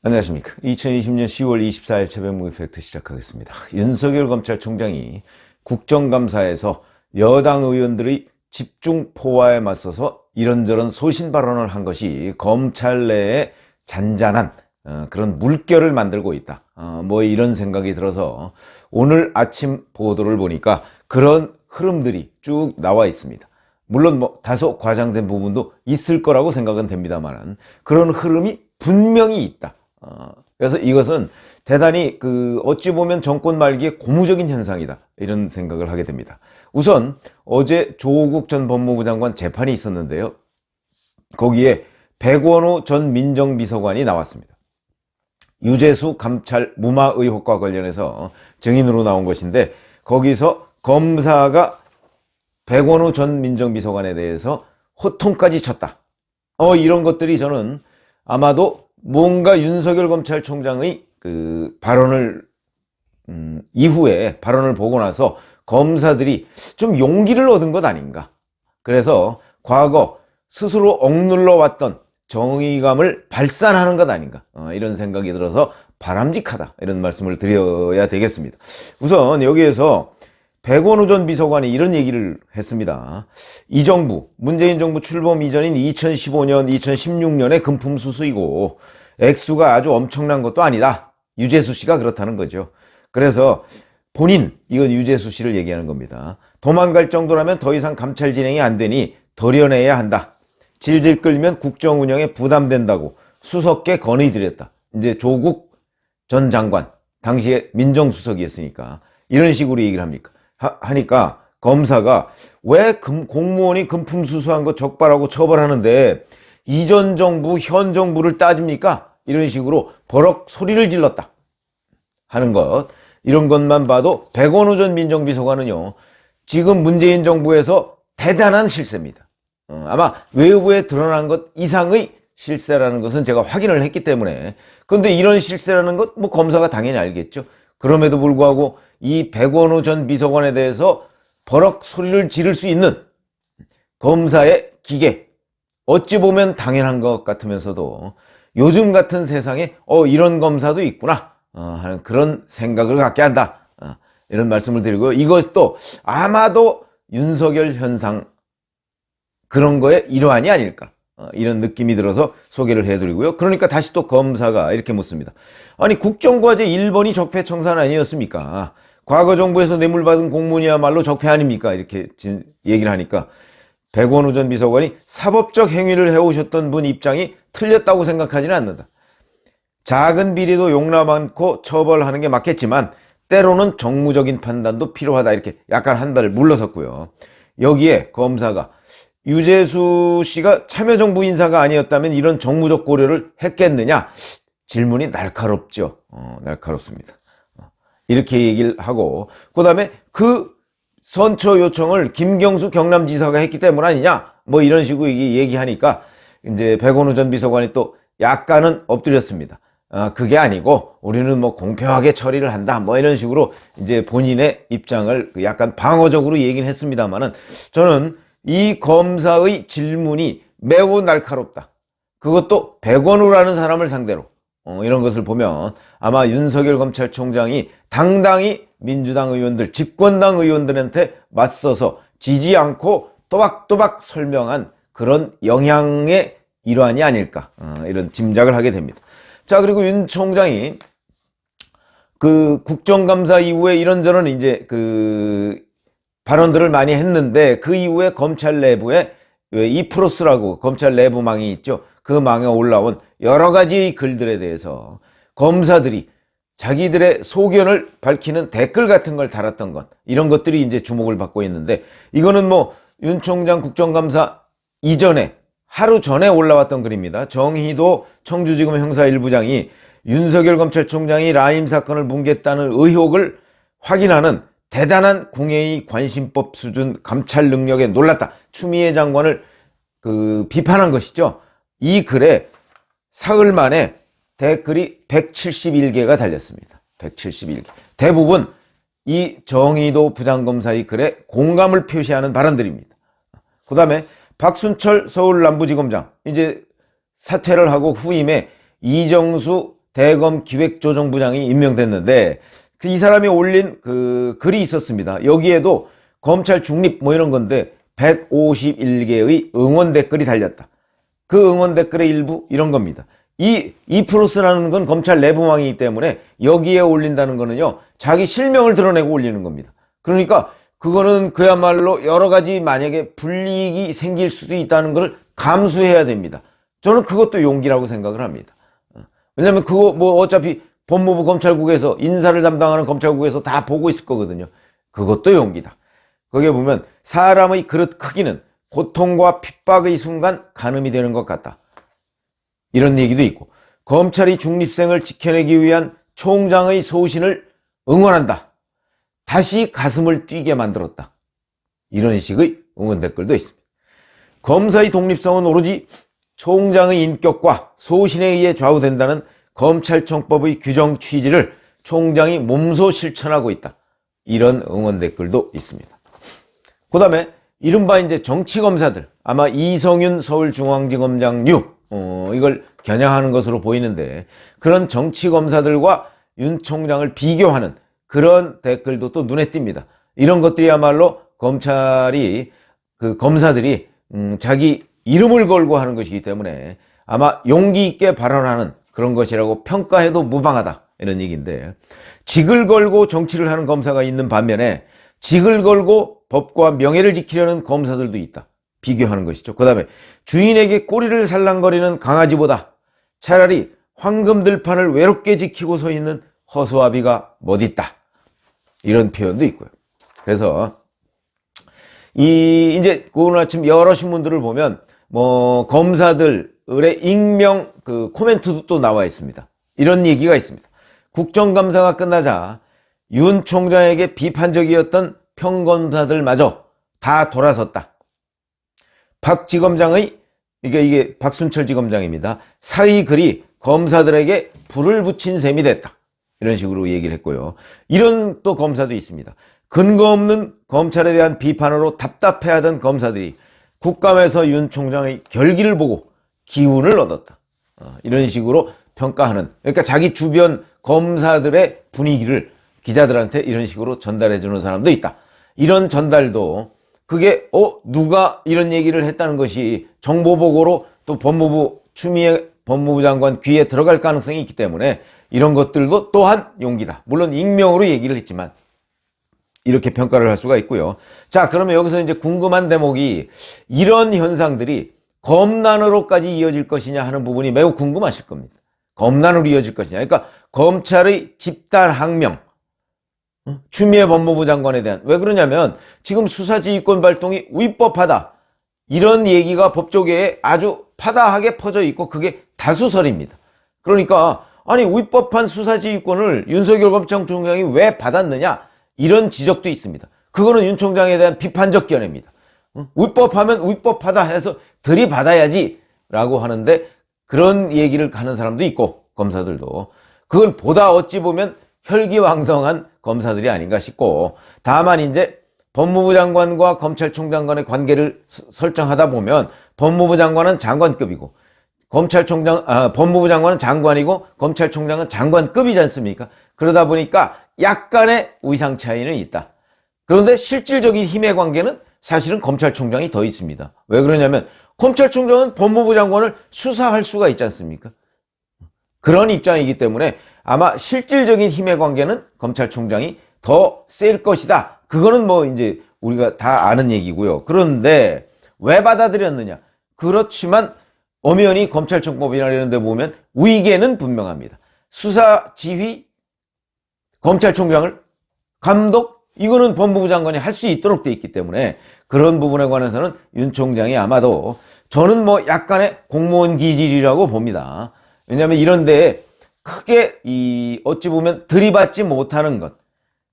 안녕하십니까. 2020년 10월 24일 최병무 이펙트 시작하겠습니다. 윤석열 검찰총장이 국정감사에서 여당 의원들의 집중 포화에 맞서서 이런저런 소신 발언을 한 것이 검찰 내에 잔잔한 그런 물결을 만들고 있다. 뭐 이런 생각이 들어서 오늘 아침 보도를 보니까 그런 흐름들이 쭉 나와 있습니다. 물론 뭐 다소 과장된 부분도 있을 거라고 생각은 됩니다만 그런 흐름이 분명히 있다. 그래서 이것은 대단히 어찌 보면 정권 말기의 고무적인 현상이다, 이런 생각을 하게 됩니다. 우선 어제 조국 전 법무부 장관 재판이 있었는데요. 거기에 백원호 전 민정비서관이 나왔습니다. 유재수 감찰 무마 의혹과 관련해서 증인으로 나온 것인데, 거기서 검사가 백원호 전 민정비서관에 대해서 호통까지 쳤다. 이런 것들이 저는 아마도 뭔가 윤석열 검찰총장의 발언을 이후에 발언을 보고 나서 검사들이 좀 용기를 얻은 것 아닌가. 그래서 과거 스스로 억눌러 왔던 정의감을 발산하는 것 아닌가, 이런 생각이 들어서 바람직하다, 이런 말씀을 드려야 되겠습니다. 우선 여기에서 백원호 전 비서관이 이런 얘기를 했습니다. 이 정부, 문재인 정부 출범 이전인 2015년, 2016년에 금품수수이고 액수가 아주 엄청난 것도 아니다. 유재수 씨가 그렇다는 거죠. 그래서 본인, 이건 유재수 씨를 얘기하는 겁니다. 도망갈 정도라면 더 이상 감찰 진행이 안 되니 도려내야 한다. 질질 끌면 국정 운영에 부담된다고 수석께 건의드렸다. 이제 조국 전 장관, 당시에 민정수석이었으니까 이런 식으로 얘기를 합니까? 하니까 검사가 왜 공무원이 금품수수한 거 적발하고 처벌하는데 이전 정부, 현 정부를 따집니까? 이런 식으로 버럭 소리를 질렀다 하는 것. 이런 것만 봐도 백원호 전 민정비서관은요, 지금 문재인 정부에서 대단한 실세입니다. 아마 외부에 드러난 것 이상의 실세라는 것은 제가 확인을 했기 때문에. 근데 이런 실세라는 것 뭐 검사가 당연히 알겠죠. 그럼에도 불구하고 이 백원호 전 비서관에 대해서 버럭 소리를 지를 수 있는 검사의 기계, 어찌 보면 당연한 것 같으면서도 요즘 같은 세상에 이런 검사도 있구나 하는 그런 생각을 갖게 한다, 이런 말씀을 드리고요. 이것도 아마도 윤석열 현상, 그런 거의 일환이 아닐까, 이런 느낌이 들어서 소개를 해드리고요. 그러니까 다시 또 검사가 이렇게 묻습니다. 아니, 국정과제 1번이 적폐청산 아니었습니까? 과거 정부에서 뇌물받은 공무원이야말로 적폐 아닙니까? 이렇게 얘기를 하니까 백원호 전 비서관이 사법적 행위를 해오셨던 분 입장이 틀렸다고 생각하지는 않는다. 작은 비리도 용납 않고 처벌하는 게 맞겠지만 때로는 정무적인 판단도 필요하다, 이렇게 약간 한 발을 물러섰고요. 여기에 검사가 유재수 씨가 참여정부 인사가 아니었다면 이런 정무적 고려를 했겠느냐? 질문이 날카롭죠. 날카롭습니다. 이렇게 얘기를 하고, 그 다음에 그 선처 요청을 김경수 경남지사가 했기 때문 아니냐? 뭐 이런 식으로 얘기하니까 이제 백원호 전 비서관이 또 약간은 엎드렸습니다. 그게 아니고 우리는 뭐 공평하게 처리를 한다, 뭐 이런 식으로 이제 본인의 입장을 약간 방어적으로 얘기는 했습니다만은, 저는 이 검사의 질문이 매우 날카롭다. 그것도 백원호라는 사람을 상대로. 이런 것을 보면 아마 윤석열 검찰총장이 당당히 민주당 의원들, 집권당 의원들한테 맞서서 지지 않고 또박또박 설명한 그런 영향의 일환이 아닐까, 이런 짐작을 하게 됩니다. 자, 그리고 윤 총장이 국정감사 이후에 이런저런 이제 발언들을 많이 했는데, 그 이후에 검찰 내부에 이프로스라고 검찰 내부망이 있죠. 그 망에 올라온 여러 가지 글들에 대해서 검사들이 자기들의 소견을 밝히는 댓글 같은 걸 달았던 것, 이런 것들이 이제 주목을 받고 있는데, 이거는 뭐 윤 총장 국정감사 이전에 하루 전에 올라왔던 글입니다. 정희도 청주지검 형사 1부장이 윤석열 검찰총장이 라임 사건을 뭉갰다는 의혹을 확인하는 대단한 궁예의 관심법 수준 감찰 능력에 놀랐다, 추미애 장관을 비판한 것이죠. 이 글에 사흘 만에 댓글이 171개가 달렸습니다. 171개. 대부분 이 정의도 부장검사의 글에 공감을 표시하는 발언들입니다. 그 다음에 박순철 서울 남부지검장, 이제 사퇴를 하고 후임에 이정수 대검 기획조정부장이 임명됐는데 이 사람이 올린 그 글이 있었습니다. 여기에도 검찰 중립 뭐 이런 건데 151개의 응원 댓글이 달렸다. 그 응원 댓글의 일부 이런 겁니다. 이 프로스라는 건 검찰 내부망이기 때문에 여기에 올린다는 거는요, 자기 실명을 드러내고 올리는 겁니다. 그러니까 그거는 그야말로 여러 가지 만약에 불이익이 생길 수도 있다는 걸 감수해야 됩니다. 저는 그것도 용기라고 생각을 합니다. 왜냐면 그거 뭐 어차피 법무부 검찰국에서 인사를 담당하는 검찰국에서 다 보고 있을 거거든요. 그것도 용기다. 거기에 보면 사람의 그릇 크기는 고통과 핍박의 순간 가늠이 되는 것 같다. 이런 얘기도 있고, 검찰이 중립성을 지켜내기 위한 총장의 소신을 응원한다. 다시 가슴을 뛰게 만들었다. 이런 식의 응원 댓글도 있습니다. 검사의 독립성은 오로지 총장의 인격과 소신에 의해 좌우된다는 검찰청법의 규정 취지를 총장이 몸소 실천하고 있다. 이런 응원 댓글도 있습니다. 그 다음에 이른바 이제 정치검사들, 아마 이성윤 서울중앙지검장류, 이걸 겨냥하는 것으로 보이는데, 그런 정치검사들과 윤 총장을 비교하는 그런 댓글도 또 눈에 띕니다. 이런 것들이야말로 검찰이, 그 검사들이, 자기 이름을 걸고 하는 것이기 때문에 아마 용기 있게 발언하는 그런 것이라고 평가해도 무방하다. 이런 얘기인데, 직을 걸고 정치를 하는 검사가 있는 반면에 직을 걸고 법과 명예를 지키려는 검사들도 있다. 비교하는 것이죠. 그 다음에 주인에게 꼬리를 살랑거리는 강아지보다 차라리 황금 들판을 외롭게 지키고 서 있는 허수아비가 멋있다. 이런 표현도 있고요. 그래서 이제 오늘 아침 여러 신문들을 보면 뭐 검사들의 익명 그 코멘트도 또 나와 있습니다. 이런 얘기가 있습니다. 국정감사가 끝나자 윤 총장에게 비판적이었던 평검사들마저 다 돌아섰다. 박 지검장의, 이게 박순철 지검장입니다. 사의 글이 검사들에게 불을 붙인 셈이 됐다. 이런 식으로 얘기를 했고요. 이런 또 검사도 있습니다. 근거 없는 검찰에 대한 비판으로 답답해하던 검사들이 국감에서 윤 총장의 결기를 보고 기운을 얻었다. 이런 식으로 평가하는, 그러니까 자기 주변 검사들의 분위기를 기자들한테 이런 식으로 전달해 주는 사람도 있다. 이런 전달도 그게 누가 이런 얘기를 했다는 것이 정보보고로 또 법무부 추미애 법무부 장관 귀에 들어갈 가능성이 있기 때문에 이런 것들도 또한 용기다. 물론 익명으로 얘기를 했지만 이렇게 평가를 할 수가 있고요. 자, 그러면 여기서 이제 궁금한 대목이 이런 현상들이 검난으로까지 이어질 것이냐 하는 부분이 매우 궁금하실 겁니다. 검난으로 이어질 것이냐. 그러니까 검찰의 집단 항명, 추미애 법무부 장관에 대한, 왜 그러냐면 지금 수사지휘권 발동이 위법하다, 이런 얘기가 법조계에 아주 파다하게 퍼져 있고 그게 다수설입니다. 그러니까 아니 위법한 수사지휘권을 윤석열 검찰총장이 왜 받았느냐, 이런 지적도 있습니다. 그거는 윤 총장에 대한 비판적 견해입니다. 위법하면 위법하다 해서 들이받아야지 라고 하는데, 그런 얘기를 하는 사람도 있고 검사들도 그걸 보다 어찌 보면 혈기왕성한 검사들이 아닌가 싶고, 다만 이제 법무부 장관과 검찰총장 간의 관계를 설정하다 보면 법무부 장관은 장관급이고 법무부 장관은 장관이고 검찰총장은 장관급이지 않습니까? 그러다 보니까 약간의 위상 차이는 있다. 그런데 실질적인 힘의 관계는 사실은 검찰총장이 더 있습니다. 왜 그러냐면 검찰총장은 법무부 장관을 수사할 수가 있지 않습니까? 그런 입장이기 때문에 아마 실질적인 힘의 관계는 검찰총장이 더 셀 것이다. 그거는 뭐 이제 우리가 다 아는 얘기고요. 그런데 왜 받아들였느냐? 그렇지만 엄연히 검찰청법이나 이런 데 보면 위계는 분명합니다. 수사 지휘, 검찰총장을 감독, 이거는 법무부 장관이 할 수 있도록 돼 있기 때문에 그런 부분에 관해서는 윤 총장이 아마도, 저는 뭐 약간의 공무원 기질이라고 봅니다. 왜냐하면 이런 데에 크게 어찌 보면 들이받지 못하는 것,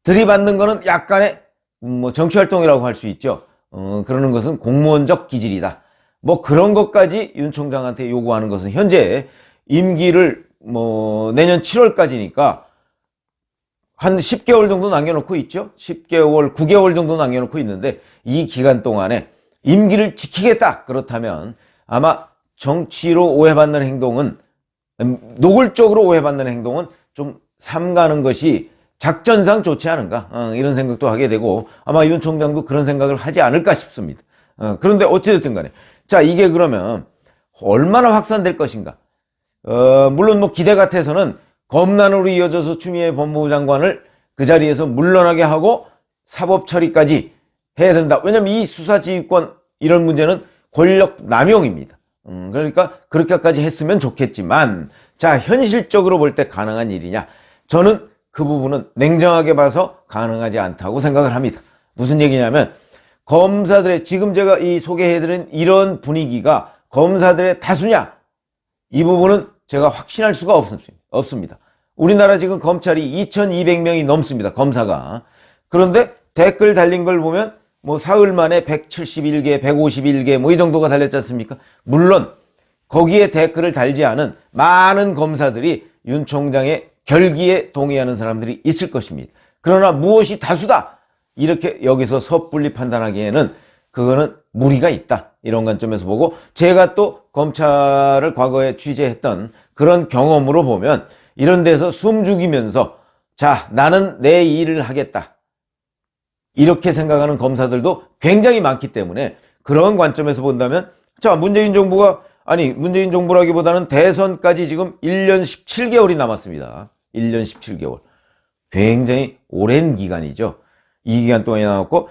들이받는 거는 약간의 뭐 정치활동이라고 할 수 있죠. 그러는 것은 공무원적 기질이다. 뭐 그런 것까지 윤 총장한테 요구하는 것은 현재 임기를 뭐 내년 7월까지니까 한 10개월 정도 남겨놓고 있죠. 10개월, 9개월 정도 남겨놓고 있는데 이 기간 동안에 임기를 지키겠다. 그렇다면 아마 정치로 오해받는 행동은 노골적으로 오해받는 행동은 좀 삼가는 것이 작전상 좋지 않은가, 이런 생각도 하게 되고, 아마 윤 총장도 그런 생각을 하지 않을까 싶습니다. 그런데 어찌됐든 간에, 자, 이게 그러면 얼마나 확산될 것인가. 물론 뭐 기대 같아서는 검난으로 이어져서 추미애 법무부 장관을 그 자리에서 물러나게 하고 사법 처리까지 해야 된다. 왜냐면 이 수사지휘권 이런 문제는 권력 남용입니다. 그러니까 그렇게까지 했으면 좋겠지만, 자, 현실적으로 볼 때 가능한 일이냐? 저는 그 부분은 냉정하게 봐서 가능하지 않다고 생각을 합니다. 무슨 얘기냐면, 검사들의, 지금 제가 이 소개해드린 이런 분위기가 검사들의 다수냐? 이 부분은 제가 확신할 수가 없습니다. 우리나라 지금 검찰이 2200명이 넘습니다. 검사가. 그런데 댓글 달린 걸 보면 뭐 사흘 만에 171개, 151개 뭐 이 정도가 달렸지 않습니까? 물론 거기에 댓글을 달지 않은 많은 검사들이 윤 총장의 결기에 동의하는 사람들이 있을 것입니다. 그러나 무엇이 다수다, 이렇게 여기서 섣불리 판단하기에는 그거는 무리가 있다, 이런 관점에서 보고, 제가 또 검찰을 과거에 취재했던 그런 경험으로 보면 이런 데서 숨 죽이면서 자, 나는 내 일을 하겠다, 이렇게 생각하는 검사들도 굉장히 많기 때문에, 그런 관점에서 본다면, 자, 문재인 정부라기보다는 대선까지 지금 1년 17개월이 남았습니다. 1년 17개월. 굉장히 오랜 기간이죠. 이 기간 동안이 남았고,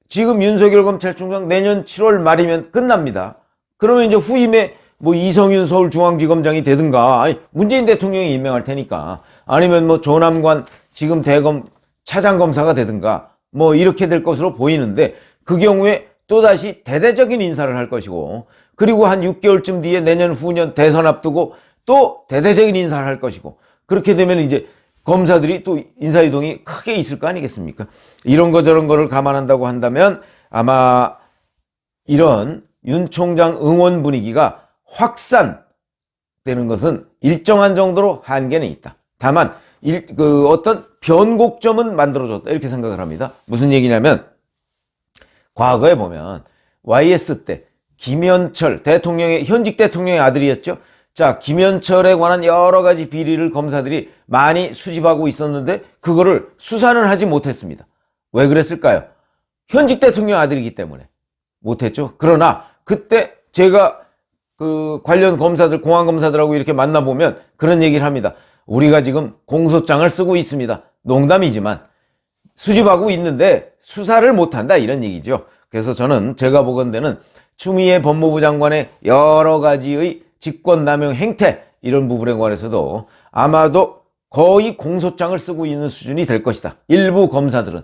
지금 윤석열 검찰총장 내년 7월 말이면 끝납니다. 그러면 이제 후임에 뭐 이성윤 서울중앙지검장이 되든가, 아니, 문재인 대통령이 임명할 테니까, 아니면 뭐 조남관 지금 대검 차장검사가 되든가, 뭐 이렇게 될 것으로 보이는데, 그 경우에 또다시 대대적인 인사를 할 것이고, 그리고 한 6개월쯤 뒤에 내년 후년 대선 앞두고 또 대대적인 인사를 할 것이고, 그렇게 되면 이제 검사들이 또 인사이동이 크게 있을 거 아니겠습니까? 이런 거 저런 거를 감안한다고 한다면 아마 이런 윤 총장 응원 분위기가 확산되는 것은 일정한 정도로 한계는 있다. 다만 어떤 변곡점은 만들어줬다, 이렇게 생각을 합니다. 무슨 얘기냐면, 과거에 보면 YS 때 김현철 대통령의, 현직 대통령의 아들이었죠. 자, 김현철에 관한 여러 가지 비리를 검사들이 많이 수집하고 있었는데 그거를 수사는 하지 못했습니다. 왜 그랬을까요? 현직 대통령 아들이기 때문에 못했죠. 그러나 그때 제가 그 관련 검사들, 공안검사들하고 이렇게 만나보면 그런 얘기를 합니다. 우리가 지금 공소장을 쓰고 있습니다. 농담이지만 수집하고 있는데 수사를 못한다, 이런 얘기죠. 그래서 저는 제가 보건대는 추미애 법무부 장관의 여러 가지의 직권남용 행태, 이런 부분에 관해서도 아마도 거의 공소장을 쓰고 있는 수준이 될 것이다, 일부 검사들은.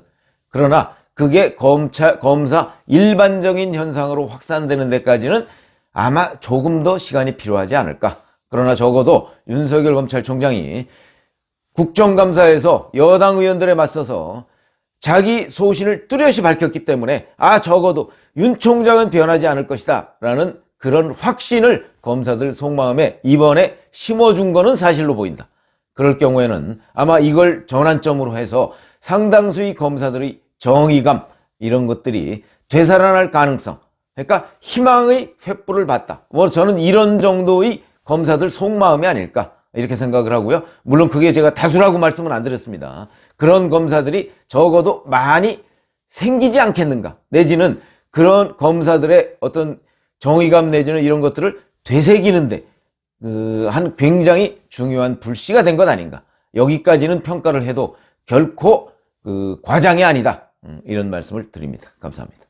그러나 그게 검사 일반적인 현상으로 확산되는 데까지는 아마 조금 더 시간이 필요하지 않을까. 그러나 적어도 윤석열 검찰총장이 국정감사에서 여당 의원들에 맞서서 자기 소신을 뚜렷이 밝혔기 때문에, 적어도 윤 총장은 변하지 않을 것이다 라는 그런 확신을 검사들 속마음에 이번에 심어준 거는 사실로 보인다. 그럴 경우에는 아마 이걸 전환점으로 해서 상당수의 검사들의 정의감, 이런 것들이 되살아날 가능성, 그러니까 희망의 횃불을 봤다, 뭐 저는 이런 정도의 검사들 속마음이 아닐까, 이렇게 생각을 하고요. 물론 그게 제가 다수라고 말씀은 안 드렸습니다. 그런 검사들이 적어도 많이 생기지 않겠는가, 내지는 그런 검사들의 어떤 정의감 내지는 이런 것들을 되새기는데 한 굉장히 중요한 불씨가 된 것 아닌가, 여기까지는 평가를 해도 결코 과장이 아니다, 이런 말씀을 드립니다. 감사합니다.